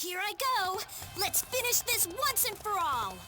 Here I go! Let's finish this once and for all!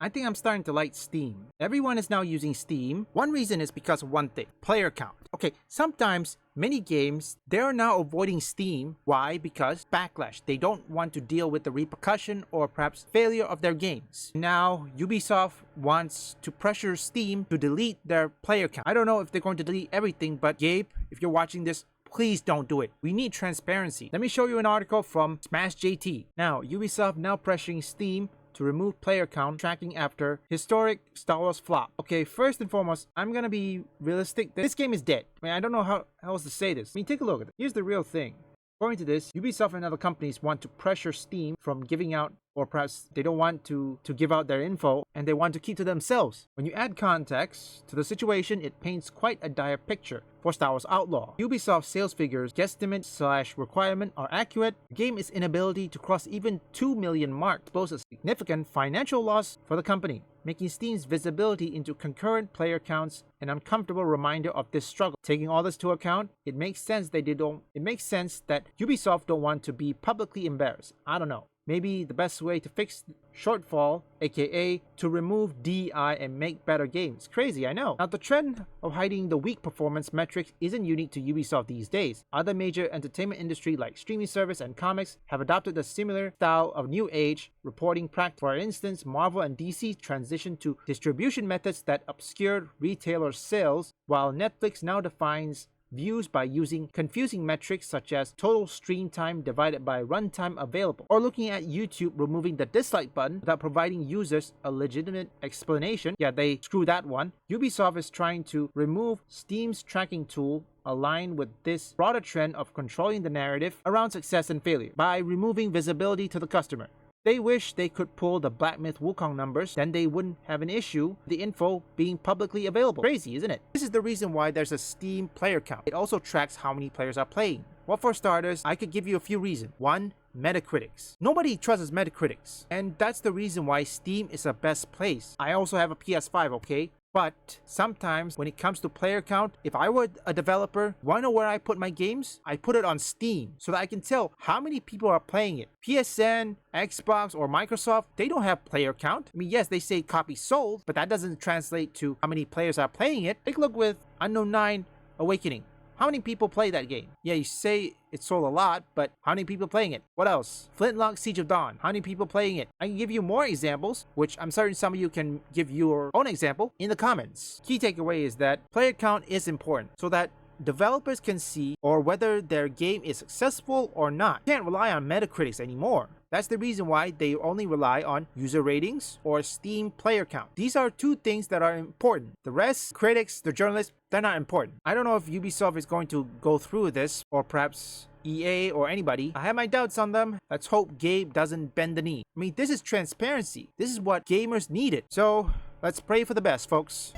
I think I'm starting to like Steam. Everyone is now using Steam. One reason is because of one thing, player count. Okay, sometimes many games, they're now avoiding Steam. Why? Because backlash. They don't want to deal with the repercussion or perhaps failure of their games. Now, Ubisoft wants to pressure Steam to delete their player count. I don't know if they're going to delete everything, but Gabe, if you're watching this, please don't do it. We need transparency. Let me show you an article from Smash JT. Now, Ubisoft now pressuring Steam to remove player count tracking after historic Star Wars flop. Okay, first and foremost, I'm gonna be realistic. This game is dead. I mean, I don't know how else to say this. I mean, take a look at it. Here's the real thing. According to this, Ubisoft and other companies want to pressure Steam from giving out, or perhaps they don't want to give out their info and they want to keep to themselves. When you add context to the situation, it paints quite a dire picture for Star Wars Outlaw. Ubisoft's sales figures, guesstimate / requirement are accurate. The game's inability to cross even 2 million mark poses a significant financial loss for the company, making Steam's visibility into concurrent player counts an uncomfortable reminder of this struggle. Taking all this to account, it makes sense that Ubisoft don't want to be publicly embarrassed. I don't know. Maybe the best way to fix shortfall, aka to remove DI and make better games. Crazy, I know. Now, the trend of hiding the weak performance metrics isn't unique to Ubisoft these days. Other major entertainment industry like streaming service and comics have adopted a similar style of new age reporting practice. For instance, Marvel and DC transitioned to distribution methods that obscured retailer sales, while Netflix now defines views by using confusing metrics such as total stream time divided by runtime available, or looking at YouTube removing the dislike button without providing users a legitimate explanation. Yeah, they screw that one. Ubisoft is trying to remove Steam's tracking tool aligned with this broader trend of controlling the narrative around success and failure by removing visibility to the customer. They wish they could pull the Black Myth Wukong numbers, then they wouldn't have an issue with the info being publicly available. Crazy, isn't it? This is the reason why there's a Steam player count. It also tracks how many players are playing. Well, for starters, I could give you a few reasons. One, Metacritics. Nobody trusts Metacritics, and that's the reason why Steam is the best place. I also have a PS5, okay? But sometimes when it comes to player count, if I were a developer, wanna know where I put my games? I put it on Steam so that I can tell how many people are playing it. PSN, Xbox, or Microsoft, they don't have player count. I mean, yes, they say copies sold, but that doesn't translate to how many players are playing it. Take a look with Unknown 9 Awakening. How many people play that game? Yeah, you say it sold a lot, but how many people playing it? What else? Flintlock Siege of Dawn. How many people playing it? I can give you more examples, which I'm certain some of you can give your own example in the comments. Key takeaway is that player count is important so that developers can see or whether their game is successful or not. You can't rely on Metacritics anymore. That's the reason why they only rely on user ratings or Steam player count. These are two things that are important. The rest, critics, the journalists, they're not important. I don't know if Ubisoft is going to go through this, or perhaps EA or anybody. I have my doubts on them. Let's hope Gabe doesn't bend the knee. I mean, this is transparency. This is what gamers needed. So let's pray for the best, folks.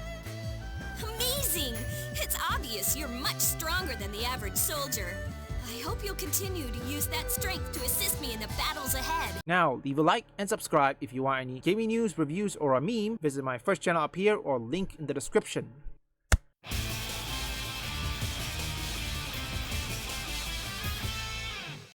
Amazing! It's obvious you're much stronger than the average soldier. I hope you'll continue to use that strength to assist me in the battles ahead. Now, leave a like and subscribe if you want any gaming news, reviews, or a meme. Visit my first channel up here or link in the description.